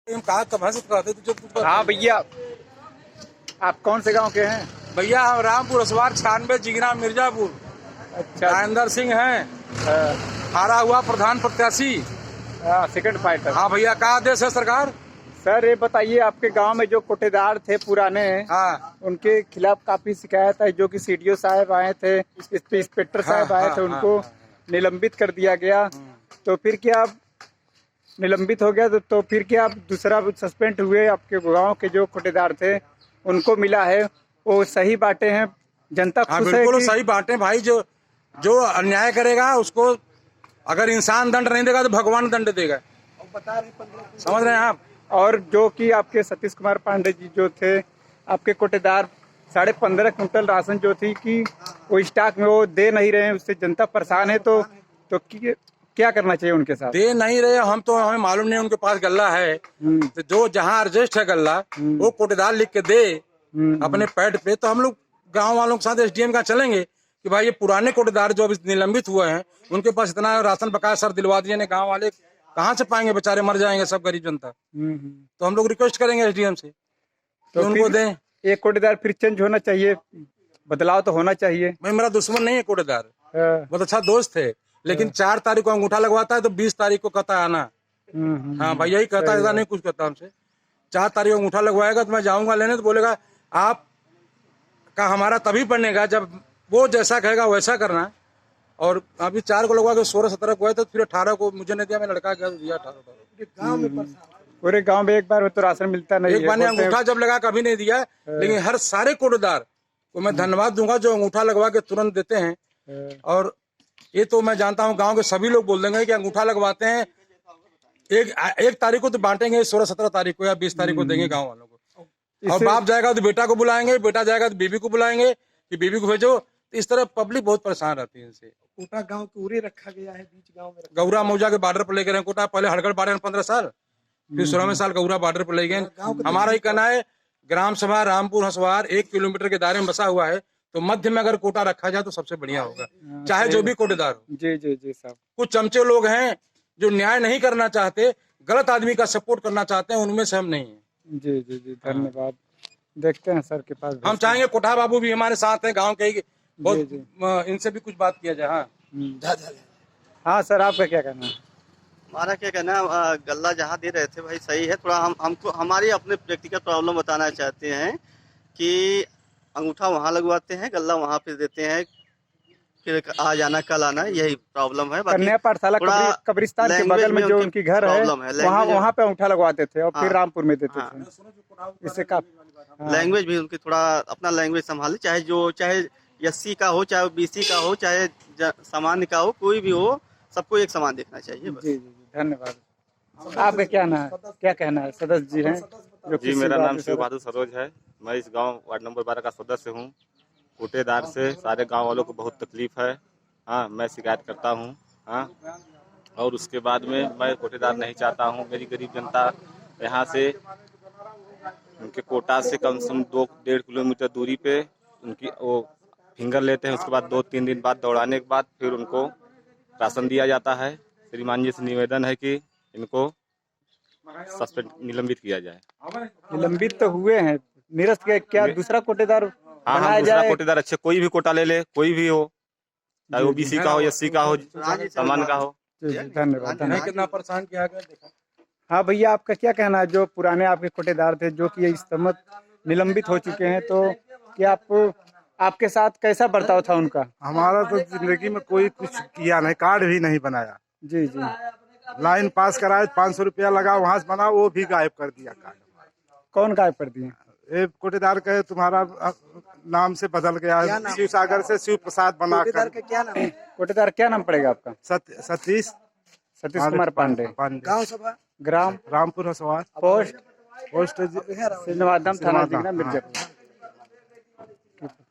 कहा कहाँ से कहते तुझे तू? हाँ भैया, आप कौन से गांव के हैं? भैया हम रामपुर असवार 96 जिगना मिर्जापुर। अच्छा। राजेंद्र सिंह हैं, हारा हुआ प्रधान प्रत्याशी। Second fighter. हाँ भैया, क्या आदेश है सरकार? सर ये बताइए, आपके गांव में जो कोटेदार थे पुराने, हाँ उनके खिलाफ काफी शिकायत है, जो कि सीडीओ साहब आए थे, इंस्पेक्टर साहब आए थे, उनको निलंबित कर दिया गया। तो फिर क्या आप निलंबित हो गया तो फिर क्या आप दूसरा सस्पेंड हुए? आपके गांव के जो कोटेदार थे उनको मिला है, वो सही बाटे हैं? जनता हाँ खुश है बिल्कुल कि... सही बात है भाई। जो जो अन्याय करेगा उसको अगर इंसान दंड नहीं देगा तो भगवान दंड देगा। समझ रहे हैं आप? और जो कि आपके सतीश कुमार पांडे जी जो थे, आपके कोटेदार 15.5 कुंटल राशन जो थी कि वो स्टॉक में वो दे नहीं रहे हैं, उससे जनता परेशान है। तो क्या करना चाहिए उनके साथ? दे नहीं रहे हम तो, हमें मालूम नहीं उनके पास गल्ला है। तो जो जहाँ एडजस्ट है गल्ला वो कोटेदार लिख के दे अपने पैड पे, तो हम लोग गांव वालों के साथ एसडीएम का चलेंगे कि भाई ये पुराने कोटेदार जो अभी निलंबित हुए हैं उनके पास इतना राशन बकाया सर दिलवा दिए, गांव वाले कहाँ से पाएंगे? बेचारे मर जाएंगे सब गरीब जनता। तो हम लोग रिक्वेस्ट करेंगे एसडीएम से तो उनको दें। एक कोटेदार फिर चेंज होना चाहिए, बदलाव तो होना चाहिए। भाई मेरा दुश्मन नहीं है कोटेदार, बहुत अच्छा दोस्त है, लेकिन 4 तारीख को अंगूठा लगवाता है तो 20 तारीख को कहता है आना। हाँ भाई यही कहता है, ऐसा नहीं कुछ कहता हमसे। 4 तारीख को अंगूठा लगवाएगा तो मैं जाऊंगा लेने, तो बोलेगा आप का हमारा तभी बनेगा जब वो जैसा कहेगा वैसा करना। और अभी 4 को लगवा के 16-17 को है, तो फिर 18 को मुझे नहीं दिया, मैं लड़का गया दिया 18। पूरे गांव में एक बार तो राशन मिलता नहीं है। एक बार ने अंगूठा जब लगा कभी नहीं दिया, लेकिन हर सारे कोटेदार को मैं धन्यवाद दूंगा जो अंगूठा लगवा के तुरंत देते हैं। और ये तो मैं जानता हूँ गांव के सभी लोग बोल देंगे कि अंगूठा लगवाते हैं, एक तारीख को तो बांटेंगे, 16-17 तारीख को या 20 तारीख को देंगे गांव वालों को। और बाप जाएगा तो बेटा को बुलाएंगे, बेटा जाएगा तो बीबी को बुलाएंगे कि बीबी को भेजो। तो इस तरह पब्लिक बहुत परेशान रहती है इनसे। कोटा गांव पूरे रखा गया है, बीच गांव में गौरा मौजा के बॉर्डर पर लेकर कोटा, पहले हड़गढ़ बॉर्डर में 15 साल, फिर 16वें साल गौरा बॉर्डर पर ले गए। हमारा ही कहना है, ग्राम सभा रामपुर हसवार 1 किलोमीटर के दायरे में बसा हुआ है, तो मध्य में अगर कोटा रखा जाए तो सबसे बढ़िया होगा, चाहे जो भी कोटेदार हो। जी जी जी साहब। कुछ चमचे लोग हैं जो न्याय नहीं करना चाहते, गलत आदमी का सपोर्ट करना चाहते हैं, उनमें से हम नहीं है। जी जी जी धन्यवाद। देखते हैं सर के पास। हम चाहेंगे कोठा बाबू भी हमारे साथ हैं, गांव के बहुत, इनसे भी कुछ बात किया जाए। हाँ हाँ सर, आपका क्या कहना है? हमारा क्या कहना है, गल्ला जहाँ दे रहे थे भाई सही है। थोड़ा हमको हमारी अपने व्यक्तिगत प्रॉब्लम बताना चाहते हैं कि अंगूठा वहाँ लगवाते हैं, गल्ला वहाँ पे देते हैं, फिर आज आना कल आना, यही प्रॉब्लम है। कन्या पाठशाला कब्रिस्तान के बगल में जो उनकी घर है, वहाँ पे अंगूठा लगवाते थे और फिर रामपुर में देते थे। इससे काफी लैंग्वेज भी उनकी थोड़ा अपना लैंग्वेज संभाले, चाहे एससी का हो, चाहे बीसी का हो, चाहे सामान्य का हो, कोई भी हो, सबको एक समान देखना चाहिए। जी जी धन्यवाद। आपका क्या कहना है? सदस्य जी हैं जी, मेरा नाम शिव बहादुर सरोज है। मैं इस गांव वार्ड नंबर 12 का सदस्य हूं। कोटेदार से सारे गांव वालों को बहुत तकलीफ है। हाँ, मैं शिकायत करता हूं। हाँ, और उसके बाद में मैं कोटेदार नहीं चाहता हूं। मेरी गरीब जनता यहाँ से उनके कोटा से कम से कम 2-1.5 किलोमीटर दूरी पे उनकी वो फिंगर लेते हैं। उसके बाद 2-3 दिन बाद दौड़ाने के बाद फिर उनको राशन दिया जाता है। श्रीमान जी से निवेदन है कि इनको सस्पेंड निलंबित किया जाए। निलंबित तो हुए हैं, निरस्त के क्या दूसरा कोटेदार? हाँ, हम दूसरा कोटेदार अच्छे कोई भी कोटा ले ले, कोई भी हो, चाहे ओबीसी का हो, एससी का हो, सामान्य का हो। धन्यवाद। कितना परेशान किया गया। हाँ भैया, आपका क्या कहना है? जो पुराने आपके कोटेदार थे जो कि इस समय निलंबित हो चुके हैं, तो क्या आपके साथ कैसा बर्ताव था उनका? हमारा तो जिंदगी में कोई कुछ किया नहीं, कार्ड भी नहीं बनाया। जी जी। लाइन पास कराए, 500 रुपया लगा, वहाँ से बना, वो भी गायब कर दिया कार्ड। कौन गायब कर दिया? एक कोटेदार कहे तुम्हारा नाम से बदल गया है, शिव सागर से शिव प्रसाद बना कर। क्या नाम है? कोटेदार क्या नाम पड़ेगा आपका? सतीश कुमार पांडे। गाँव सभा ग्राम रामपुर हसवार, पोस्ट सिलवादम, थाना जिगना मिर्जापुर।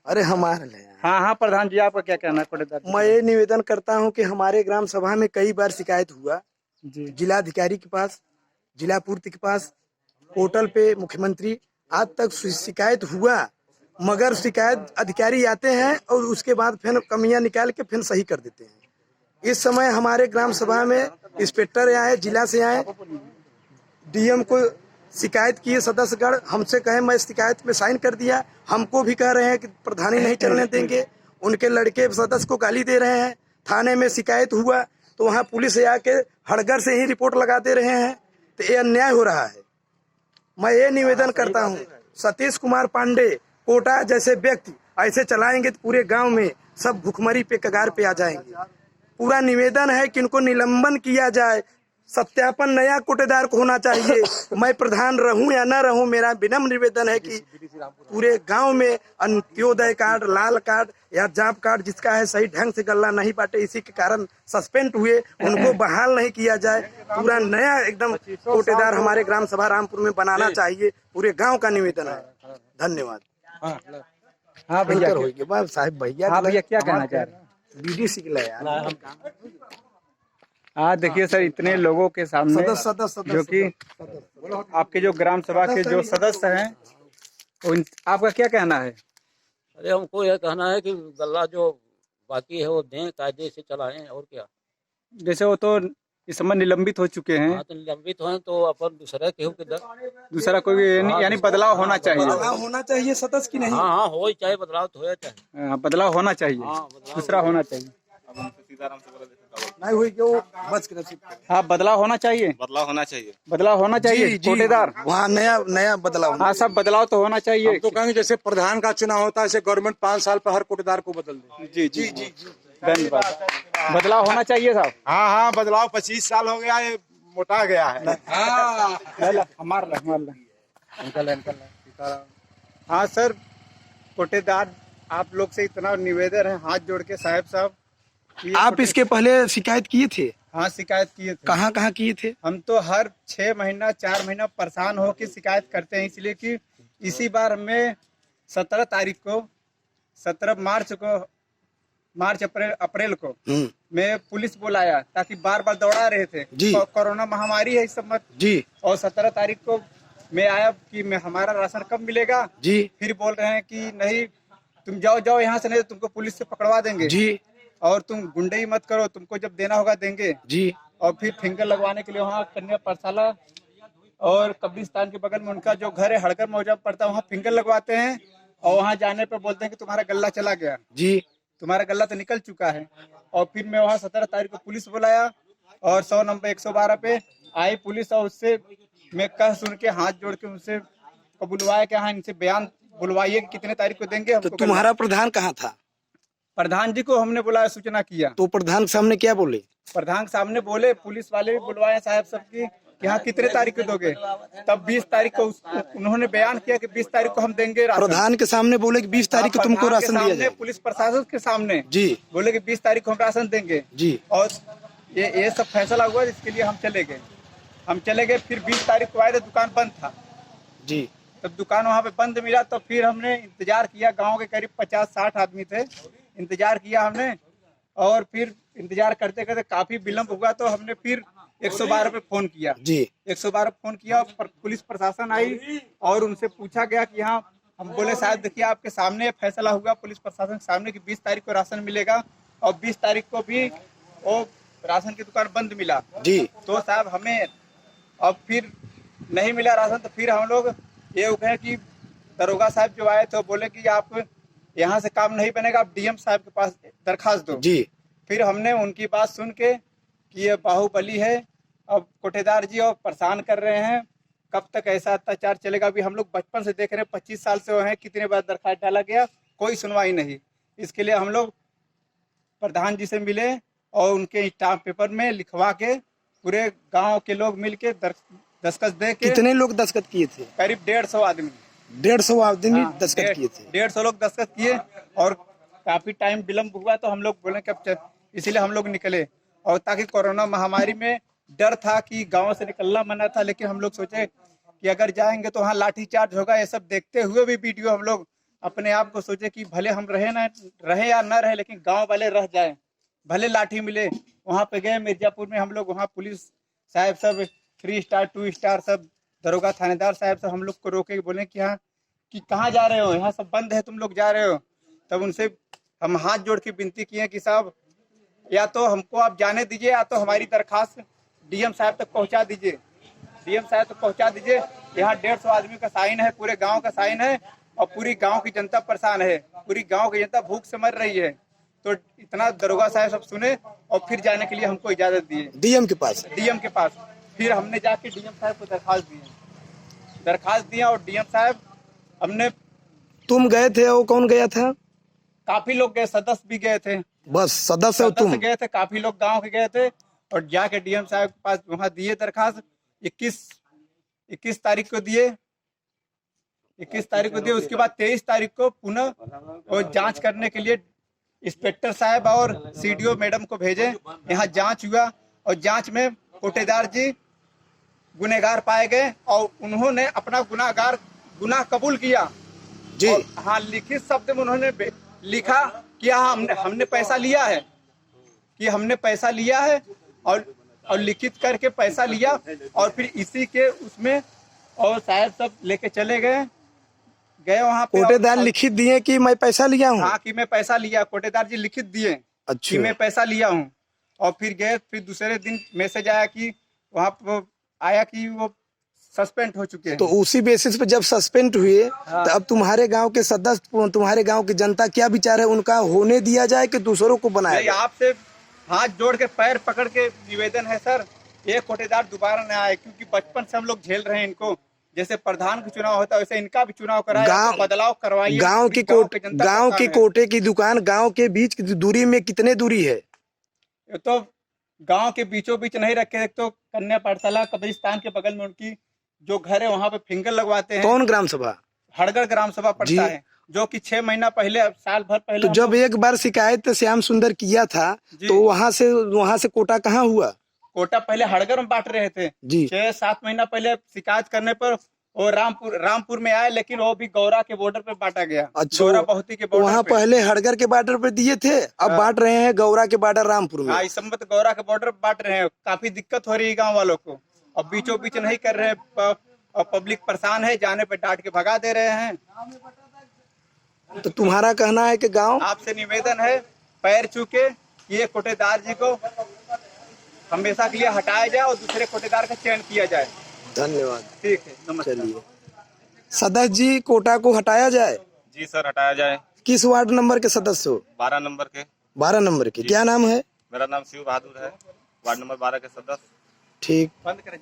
अरे हमारे हाँ प्रधान जी, आपका क्या कहना है कोटेदार? मैं ये निवेदन करता हूँ कि हमारे ग्राम सभा में कई बार शिकायत हुआ, जिलाधिकारी के पास, जिला पूर्ति के पास, पोर्टल पे मुख्यमंत्री, आज तक शिकायत हुआ, मगर शिकायत अधिकारी आते हैं और उसके बाद फिर कमियां निकाल के फिर सही कर देते हैं। इस समय हमारे ग्राम सभा में इंस्पेक्टर आए, जिला से आए, डीएम को शिकायत किए सदस्यगण, हमसे कहे मैं शिकायत में साइन कर दिया, हमको भी कह रहे हैं कि प्रधानी नहीं चलने देंगे। उनके लड़के सदस्य को गाली दे रहे हैं। थाने में शिकायत हुआ तो वहाँ पुलिस आके हड़गर से ही रिपोर्ट लगा दे रहे हैं। तो ये अन्याय हो रहा है। मैं ये निवेदन करता हूँ, सतीश कुमार पांडे कोटा जैसे व्यक्ति ऐसे चलाएंगे तो पूरे गांव में सब भुखमरी पे कगार पे आ जाएंगे। पूरा निवेदन है कि इनको निलंबन किया जाए। सत्यापन नया कोटेदार को होना चाहिए। मैं प्रधान रहूं या न रहूं, मेरा विनम्र निवेदन है कि पूरे गांव में अंत्योदय कार्ड, लाल कार्ड या जॉब कार्ड जिसका है सही ढंग से गल्ला नहीं बांटे, इसी के कारण सस्पेंड हुए, उनको बहाल नहीं किया जाए। पूरा नया एकदम कोटेदार हमारे ग्राम सभा रामपुर में बनाना चाहिए। पूरे गांव का निवेदन है। धन्यवाद। हाँ भैया, साहब भैया, हाँ भैया क्या कहना चाह रहे हैं? बीडीसी के लिए हाँ देखिए सर, इतने लोगों के सामने सदस्य जो कि आपके जो ग्राम सभा के जो सदस्य हैं, आपका क्या कहना है? अरे हमको यह कहना है कि गल्ला जो बाकी है वो दें, कायदे से चलाएं, और क्या। जैसे वो तो इस समय निलंबित हो चुके हैं। हाँ, तो निलंबित हैं तो अपन दूसरा केहू के दूसरा कोई यानी बदलाव होना चाहिए। बदलाव होना चाहिए सदस्य की नहीं। हाँ हाँ, हो चाहे बदलाव तो हो चाहे। हाँ, बदलाव होना चाहिए। हाँ, दूसरा होना चाहिए। नहीं हुई कि वो बच के हाँ, बदलाव होना चाहिए। बदलाव होना चाहिए। बदलाव होना चाहिए कोटेदार। वहाँ नया बदलाव। हाँ, सब बदलाव तो होना चाहिए। हम तो कहेंगे जैसे प्रधान का चुनाव होता है, ऐसे गवर्नमेंट 5 साल पर हर कोटेदार को बदल दे। जी जी जी, धन्यवाद। बदलाव होना चाहिए साहब। हाँ हाँ, बदलाव 25 साल हो गया, ये मोटा गया है। हाँ सर, कोटेदार आप लोग से इतना निवेदन है, हाथ जोड़ के साहब आप इसके पहले शिकायत किए थे? हाँ, शिकायत किए थे। कहाँ किए थे? हम तो हर 6 महीना 4 महीना परेशान हो के शिकायत करते हैं, इसलिए कि इसी बार हमें 17 तारीख को 17 मार्च अप्रैल को मैं पुलिस बुलाया, ताकि बार दौड़ा रहे थे। कोरोना महामारी है इस समय जी। और 17 तारीख को मैं आया कि हमारा राशन कब मिलेगा जी। फिर बोल रहे हैं कि नहीं, तुम जाओ यहाँ से, नहीं तो तुमको पुलिस से पकड़वा देंगे जी, और तुम गुंडई मत करो, तुमको जब देना होगा देंगे जी। और फिर फिंगर लगवाने के लिए वहाँ कन्या पाठशाला और कब्रिस्तान के बगल में उनका जो घर है हड़कर मौजा पड़ता है, वहाँ फिंगर लगवाते हैं। और वहाँ जाने पर बोलते हैं कि तुम्हारा गल्ला चला गया जी, तुम्हारा गल्ला तो निकल चुका है। और फिर मैं वहाँ 17 तारीख को पुलिस बुलाया और 100 नंबर 112 पे आई पुलिस, और उससे मैं कह सुन के हाथ जोड़ के उनसे बुलवाया कि हाँ, इनसे बयान बुलवाइए कितने तारीख को देंगे। तो तुम्हारा प्रधान कहाँ था? प्रधान जी को हमने बुलाया, सूचना किया। तो प्रधान के सामने क्या बोले? प्रधान के सामने बोले, पुलिस वाले भी बुलवाए साहब सबकी कि हाँ कितने तारीख को दोगे। तब 20 तारीख को उन्होंने बयान किया कि 20 तारीख को हम देंगे राशन। प्रधान के सामने बोले कि 20 तारीख को तुमको राशन दिया जाए। पुलिस प्रशासन के सामने जी बोले कि 20 तारीख को हम राशन देंगे जी। और ये सब फैसला हुआ, इसके लिए हम चले गए। फिर 20 तारीख को आए थे, दुकान बंद था जी। तब दुकान वहाँ पे बंद मिला, तो फिर हमने इंतजार किया। गाँव के करीब 50-60 आदमी थे, इंतजार किया हमने। और फिर इंतजार करते करते काफी विलम्ब हुआ, तो हमने फिर 112 पे फोन किया जी। 112 फोन किया, पुलिस प्रशासन आई और उनसे पूछा गया कि हाँ, हम बोले साहब देखिए आपके सामने फैसला हुआ पुलिस प्रशासन के सामने कि 20 तारीख को राशन मिलेगा, और 20 तारीख को भी वो राशन की दुकान बंद मिला जी। तो साहब हमें अब फिर नहीं मिला राशन, तो फिर हम लोग ये कहे कि दरोगा साहब जो आए थे बोले कि आप यहाँ से काम नहीं बनेगा, आप डीएम साहब के पास दरखास्त दो जी। फिर हमने उनकी बात सुन के कि ये बाहुबली है, अब कोटेदार जी और परेशान कर रहे हैं, कब तक ऐसा अत्याचार चलेगा। अभी हम लोग बचपन से देख रहे हैं, 25 साल से हैं, कितने बार दरखास्त डाला गया, कोई सुनवाई नहीं। इसके लिए हम लोग प्रधान जी से मिले और उनके स्टाम्प पेपर में लिखवा के पूरे गांव के लोग मिल के दस्तखत दे के। कितने लोग दस्तखत किए थे? करीब 150 आदमी। 150 आदमी दस्तखत किए थे। 150 लोग दस्तखत किए, और काफी टाइम विलम्ब हुआ, तो हम लोग बोले कि इसीलिए हम लोग निकले। और ताकि कोरोना महामारी में डर था कि गांव से निकलना मना था, लेकिन हम लोग सोचे कि अगर जाएंगे तो वहाँ लाठीचार्ज होगा। ये सब देखते हुए भी वीडियो हम लोग अपने आप को सोचे कि भले हम रहे या न रहे, लेकिन गांव वाले रह जाए, भले लाठी मिले। वहाँ पे गए मिर्जापुर में हम लोग, वहाँ पुलिस साहब सब 3 स्टार 2 स्टार सब दरोगा थानेदार साहब सब हम लोग को रोके, बोले कि हाँ कि कहाँ जा रहे हो, यहाँ सब बंद है, तुम लोग जा रहे हो। तब उनसे हम हाथ जोड़ के विनती किए कि साहब या तो हमको आप जाने दीजिए, या तो हमारी दरखास्त डीएम साहब तक पहुंचा दीजिए। डीएम साहब तो पहुंचा दीजिए। यहाँ 150 आदमी का साइन है, पूरे गांव का साइन है और पूरी गांव की जनता परेशान है, पूरी गांव की जनता भूख से मर रही है। तो इतना दरोगा साहब सब सुने और फिर जाने के लिए हमको इजाजत दिए डीएम के पास। डीएम के पास। फिर हमने जाके डीएम साहब को दरखास्त दिया और डीएम साहब हमने, तुम गए थे और कौन गया था? काफी लोग गए, सदस्य भी गए थे, बस सदस्य हो तुम? गए थे, काफी लोग गांव के गए थे और जाके डीएम साहब के पास वहां दिए दरखास्त। 21 तारीख को दिए, 21 तारीख को दिए। उसके बाद 23 तारीख को पुनः और जांच करने के लिए इंस्पेक्टर साहब और सीडीओ मैडम को भेजे। यहाँ जांच हुआ और जांच में कोटेदार जी गुनहगार पाए गए और उन्होंने अपना गुनाह कबूल किया जी। हाँ, लिखित शब्द में उन्होंने लिखा कि हाँ हमने पैसा लिया है, कि हमने पैसा लिया है और लिखित करके पैसा लिया और फिर इसी के उसमें और साहब सब लेके चले गए वहाँ पे। कोटेदार लिखित दिए कि मैं पैसा लिया हूँ? हाँ, कि मैं पैसा लिया, कोटेदार जी लिखित दिए कि मैं पैसा लिया हूँ। और फिर गए, फिर दूसरे दिन मैसेज आया कि वहाँ पर आया कि वो सस्पेंड हो चुके हैं। तो उसी बेसिस पे जब सस्पेंड हुए तो अब तुम्हारे गांव के सदस्य, तुम्हारे गांव की जनता क्या विचार है उनका, होने दिया जाए कि दूसरों को बनाया जाए? आपसे हाथ जोड़ के पैर पकड़ के निवेदन है सर, ये कोटेदार दोबारा न आए, क्योंकि बचपन से हम लोग झेल रहे हैं इनको। जैसे प्रधान का चुनाव होता है वैसे इनका भी चुनाव कराए, बदलाव करवाइए। गांव की कोटे की दुकान गांव के बीच की दूरी में कितने दूरी है? तो गांव के बीचों बीच नहीं रखे। एक तो कन्या पाठशाला कब्रिस्तान के बगल में उनकी जो घर है वहाँ पे फिंगर लगवाते हैं। कौन ग्राम सभा? हड़गढ़ ग्राम सभा पड़ता है, जो कि 6 महीना पहले, साल भर पहले। तो जब एक बार शिकायत श्याम सुंदर किया था तो वहाँ से कोटा कहाँ हुआ? कोटा पहले हड़गढ़ में बांट रहे थे जी। 6-7 महीना पहले शिकायत करने पर वो रामपुर में आए, लेकिन वो भी गौरा के बॉर्डर पे बांटा गया। अच्छा, गौरा बहुती के बॉर्डर वहाँ पहले हड़गढ़ के बॉर्डर पे दिए थे, अब बांट रहे हैं गौरा के बॉर्डर रामपुर में। इस समय तो गौरा के बॉर्डर पे बांट रहे हैं। काफी दिक्कत हो रही है गाँव वालों को, और बीचों बीच नहीं कर रहे और पब्लिक परेशान है, जाने पे डांट के भगा दे रहे हैं। तो तुम्हारा कहना है कि गांव, आपसे निवेदन है पैर छू के ये कोटेदार जी को हमेशा के लिए हटाया जाए और दूसरे कोटेदार का चयन किया जाए। धन्यवाद। ठीक है, नमस्कार। चलिए सदस्य जी, कोटा को हटाया जाए? जी सर, हटाया जाए। किस वार्ड नंबर के सदस्य हो? 12 नंबर के। 12 नंबर के, क्या नाम है? मेरा नाम शिव बहादुर है, वार्ड नंबर 12 के सदस्य। ठीक, बंद करें।